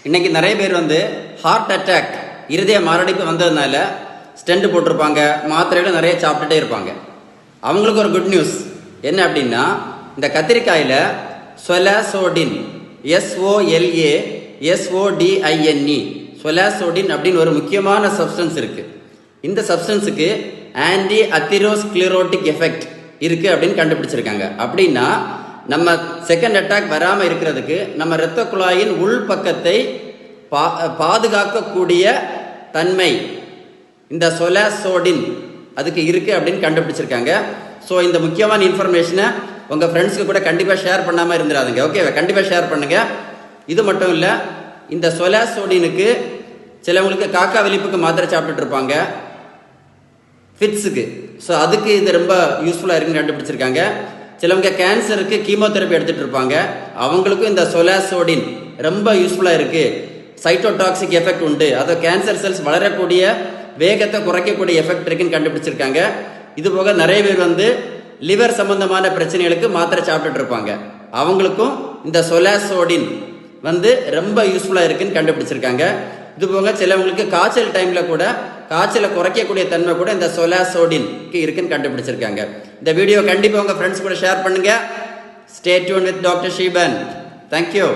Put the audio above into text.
இன்னைக்கு நிறைய பேர் ஹார்ட் அட்டாக் இருதய மாரடைப்பு வந்ததுனால ஸ்டெண்ட் போட்டிருப்பாங்க, மாத்திரைகளை நிறைய சாப்பிட்டுட்டே இருப்பாங்க. அவங்களுக்கு ஒரு குட் நியூஸ் என்ன அப்படின்னா, இந்த கத்திரிக்காயில் சொலாசோடின் SOLASODINE சொலாசோடின் அப்படின்னு ஒரு முக்கியமான சப்ஸ்டன்ஸ் இருக்கு. இந்த சப்ஸ்டன்ஸுக்கு ஆன்டி அத்திரோஸ்க்ளிரோட்டிக் எஃபெக்ட் இருக்கு அப்படின்னு கண்டுபிடிச்சிருக்காங்க. அப்படின்னா நம்ம செகண்ட் அட்டாக் வராமல் இருக்கிறதுக்கு நம்ம இரத்த குழாயின் உள் பக்கத்தை பாதுகாக்கக்கூடிய தன்மை இந்த சொலாசோடின் அதுக்கு இருக்கு அப்படின்னு கண்டுபிடிச்சிருக்காங்க. ஸோ இந்த முக்கியமான இன்ஃபர்மேஷனை உங்கள் ஃப்ரெண்ட்ஸுக்கு கூட கண்டிப்பாக ஷேர் பண்ணாமல் இருந்துடாதுங்க. ஓகே, கண்டிப்பாக ஷேர் பண்ணுங்க. இது மட்டும் இல்லை, இந்த சொலாசோடினுக்கு சிலவங்களுக்கு காக்கா வெளிப்புக்கு மாத்திரை சாப்பிட்டுட்டு இருப்பாங்க, ஃபிட்ஸுக்கு. ஸோ அதுக்கு இது ரொம்ப யூஸ்ஃபுல்லாக இருக்குன்னு கண்டுபிடிச்சிருக்காங்க. சிலவங்க கேன்சருக்கு கீமோதெரப்பி எடுத்துகிட்டு இருப்பாங்க, அவங்களுக்கும் இந்த சொலாசோடின் ரொம்ப யூஸ்ஃபுல்லாக இருக்குது. சைட்டோடாக்சிக் எஃபெக்ட் உண்டு, அதை கேன்சர் செல்ஸ் வளரக்கூடிய வேகத்தை குறைக்கக்கூடிய எஃபெக்ட் இருக்குன்னு கண்டுபிடிச்சிருக்காங்க. இது போக நிறைய பேர் லிவர் சம்பந்தமான பிரச்சனைகளுக்கு மாத்திரை சாப்பிட்டுட்டு இருப்பாங்க, அவங்களுக்கும் இந்த சொலாசோடின் ரொம்ப யூஸ்ஃபுல்லாக இருக்குன்னு கண்டுபிடிச்சிருக்காங்க. இது போக சிலவங்களுக்கு காய்ச்சல் டைமில் கூட காய்ச்சலை குறைக்கக்கூடிய தன்மை கூட இந்த சொலாசோடின்க்கு இருக்குன்னு கண்டுபிடிச்சிருக்காங்க. இந்த வீடியோ கண்டிப்பாக உங்கள் ஃப்ரெண்ட்ஸ் கூட ஷேர் பண்ணுங்க. Stay tune with doctor Sheeban. Thank you.